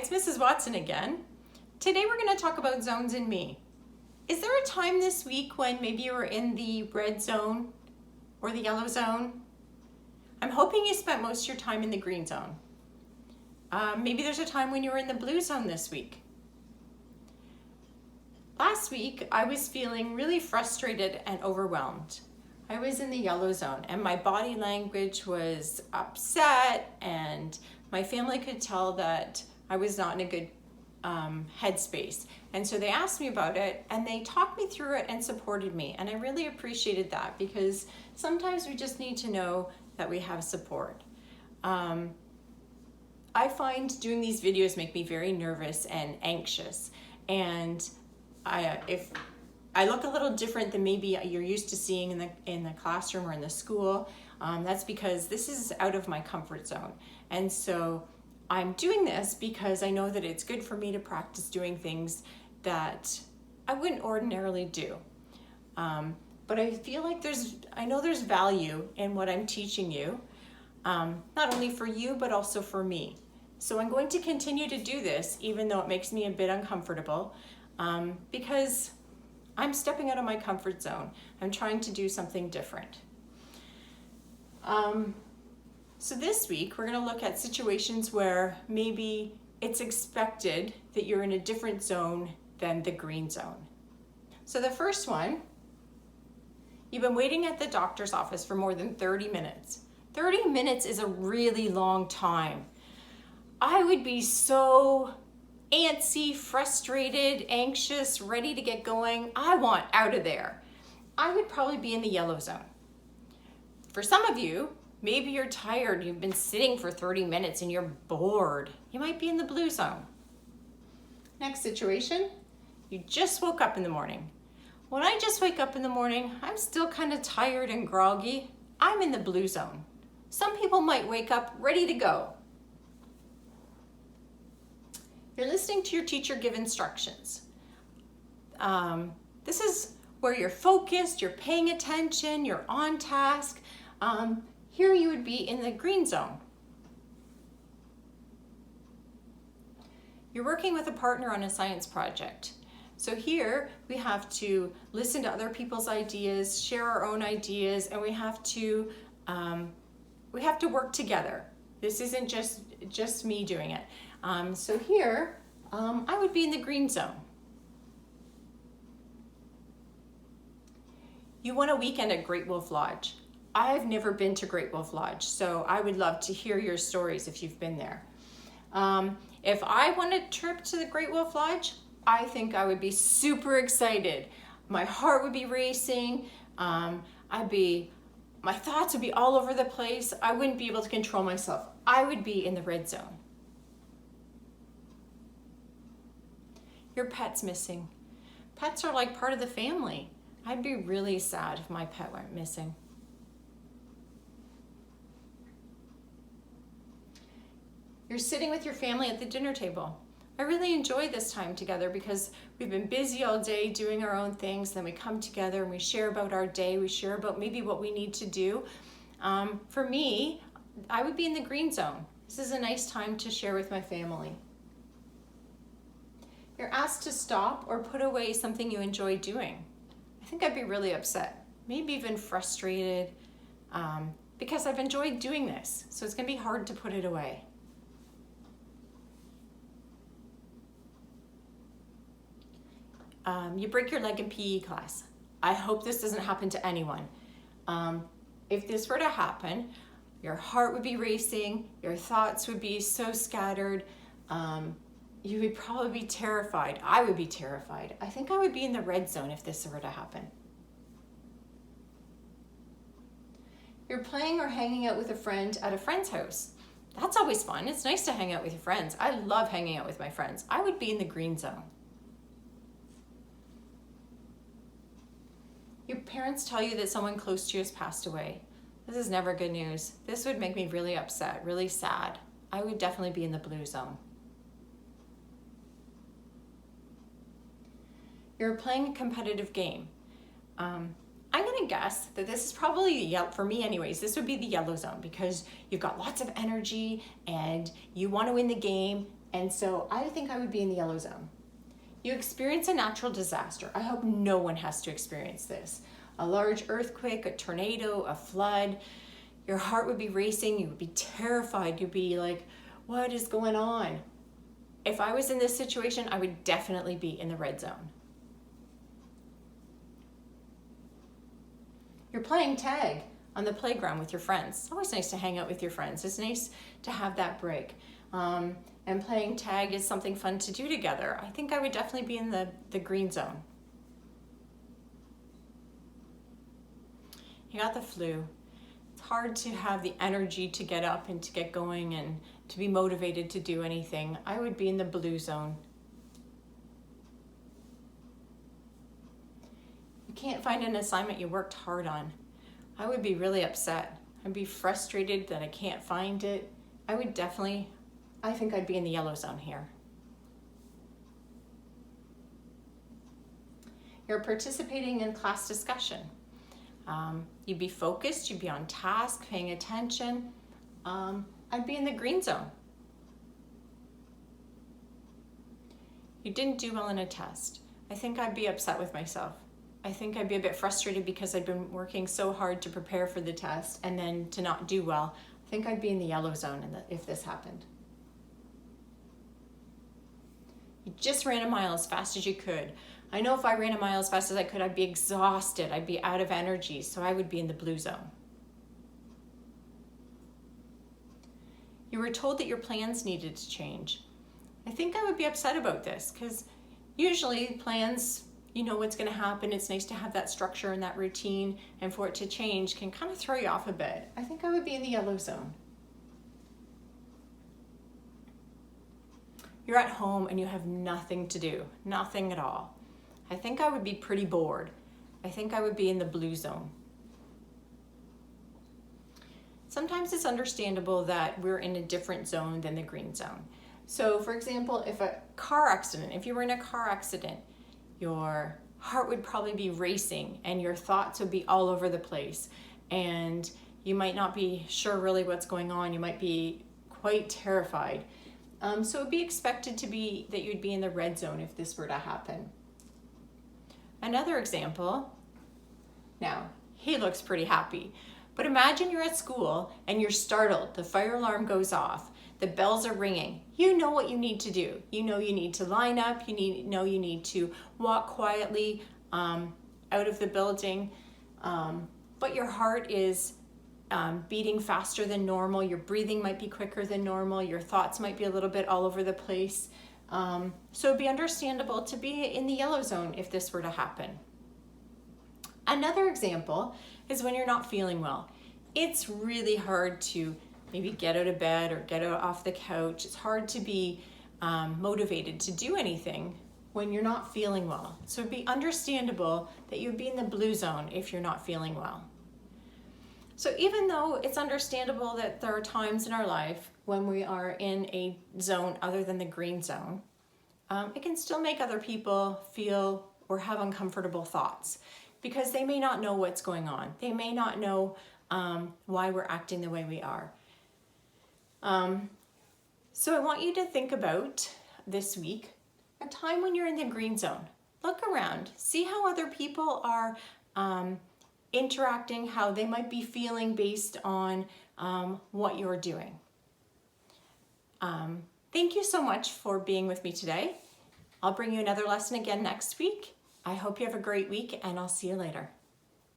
it's Mrs. Watson again. Today we're going to talk about zones in me. Is there a time this week when maybe you were in the red zone or the yellow zone? I'm hoping you spent most of your time in the green zone. Maybe there's a time when you were in the blue zone this week. Last week, I was feeling really frustrated and overwhelmed. I was in the yellow zone and my body language was upset, and my family could tell that I was not in a good headspace. And so they asked me about it and they talked me through it and supported me. And I really appreciated that, because sometimes we just need to know that we have support. I find doing these videos make me very nervous and anxious. And if I look a little different than maybe you're used to seeing in the classroom or in the school, that's because this is out of my comfort zone. And so I'm doing this because I know that it's good for me to practice doing things that I wouldn't ordinarily do. But I feel like I know there's value in what I'm teaching you, not only for you, but also for me. So I'm going to continue to do this, even though it makes me a bit uncomfortable, because I'm stepping out of my comfort zone. I'm trying to do something different. So this week, we're going to look at situations where maybe it's expected that you're in a different zone than the green zone. So the first one, you've been waiting at the doctor's office for more than 30 minutes. 30 minutes is a really long time. I would be so antsy, frustrated, anxious, ready to get going. I want out of there. I would probably be in the yellow zone. For some of you, maybe you're tired, you've been sitting for 30 minutes and you're bored. You might be in the blue zone. Next situation, you just woke up in the morning. When I just wake up in the morning, I'm still kind of tired and groggy. I'm in the blue zone. Some people might wake up ready to go. You're listening to your teacher give instructions. This is where you're focused, you're paying attention, you're on task. Here you would be in the green zone. You're working with a partner on a science project. So here we have to listen to other people's ideas, share our own ideas, and we have to work together. This isn't just me doing it. So here, I would be in the green zone. You want a weekend at Great Wolf Lodge. I've never been to Great Wolf Lodge, so I would love to hear your stories if you've been there. If I won a trip to the Great Wolf Lodge, I think I would be super excited. My heart would be racing. My thoughts would be all over the place. I wouldn't be able to control myself. I would be in the red zone. Your pet's missing. Pets are like part of the family. I'd be really sad if my pet went missing. You're sitting with your family at the dinner table. I really enjoy this time together because we've been busy all day doing our own things. Then we come together and we share about our day. We share about maybe what we need to do. For me, I would be in the green zone. This is a nice time to share with my family. You're asked to stop or put away something you enjoy doing. I think I'd be really upset, maybe even frustrated, because I've enjoyed doing this. So it's gonna be hard to put it away. You break your leg in PE class. I hope this doesn't happen to anyone. If this were to happen, your heart would be racing, your thoughts would be so scattered, you would probably be terrified. I would be terrified. I think I would be in the red zone if this were to happen. You're playing or hanging out with a friend at a friend's house. That's always fun. It's nice to hang out with your friends. I love hanging out with my friends. I would be in the green zone. Your parents tell you that someone close to you has passed away. This is never good news. This would make me really upset, really sad. I would definitely be in the blue zone. You're playing a competitive game. I'm gonna guess that this is probably, for me anyways, this would be the yellow zone, because you've got lots of energy and you want to win the game And so I think I would be in the yellow zone. You experience a natural disaster. I hope no one has to experience this. A large earthquake, a tornado, a flood. Your heart would be racing. You would be terrified. You'd be like, what is going on? If I was in this situation, I would definitely be in the red zone. You're playing tag on the playground with your friends. It's always nice to hang out with your friends. It's nice to have that break. And playing tag is something fun to do together. I think I would definitely be in the green zone. You got the flu. It's hard to have the energy to get up and to get going and to be motivated to do anything. I would be in the blue zone. You can't find an assignment you worked hard on. I would be really upset. I'd be frustrated that I can't find it. I think I'd be in the yellow zone here. You're participating in class discussion. You'd be focused, you'd be on task, paying attention. I'd be in the green zone. You didn't do well in a test. I think I'd be upset with myself. I think I'd be a bit frustrated because I'd been working so hard to prepare for the test and then to not do well. I think I'd be in the yellow zone if this happened. You just ran a mile as fast as you could. I know if I ran a mile as fast as I could, I'd be exhausted. I'd be out of energy, so I would be in the blue zone. You were told that your plans needed to change. I think I would be upset about this because usually plans, you know what's going to happen. It's nice to have that structure and that routine, and for it to change can kind of throw you off a bit. I think I would be in the yellow zone. You're at home and you have nothing to do, nothing at all. I think I would be pretty bored. I think I would be in the blue zone. Sometimes it's understandable that we're in a different zone than the green zone. So for example, if you were in a car accident, your heart would probably be racing and your thoughts would be all over the place. And you might not be sure really what's going on. You might be quite terrified. So it would be expected to be that you'd be in the red zone if this were to happen. Another example, now he looks pretty happy, but imagine you're at school and you're startled. The fire alarm goes off, the bells are ringing. You know what you need to do. You know you need to line up, you need to walk quietly out of the building, but your heart is beating faster than normal. Your breathing might be quicker than normal. Your thoughts might be a little bit all over the place. So it'd be understandable to be in the yellow zone if this were to happen. Another example is when you're not feeling well. It's really hard to maybe get out of bed or get out off the couch. It's hard to be motivated to do anything when you're not feeling well. So it'd be understandable that you'd be in the blue zone if you're not feeling well. So even though it's understandable that there are times in our life when we are in a zone other than the green zone, it can still make other people feel or have uncomfortable thoughts because they may not know what's going on. They may not know why we're acting the way we are. So I want you to think about this week, a time when you're in the green zone. Look around, see how other people are interacting, how they might be feeling based on what you're doing. Thank you so much for being with me today. I'll bring you another lesson again next week. I hope you have a great week and I'll see you later.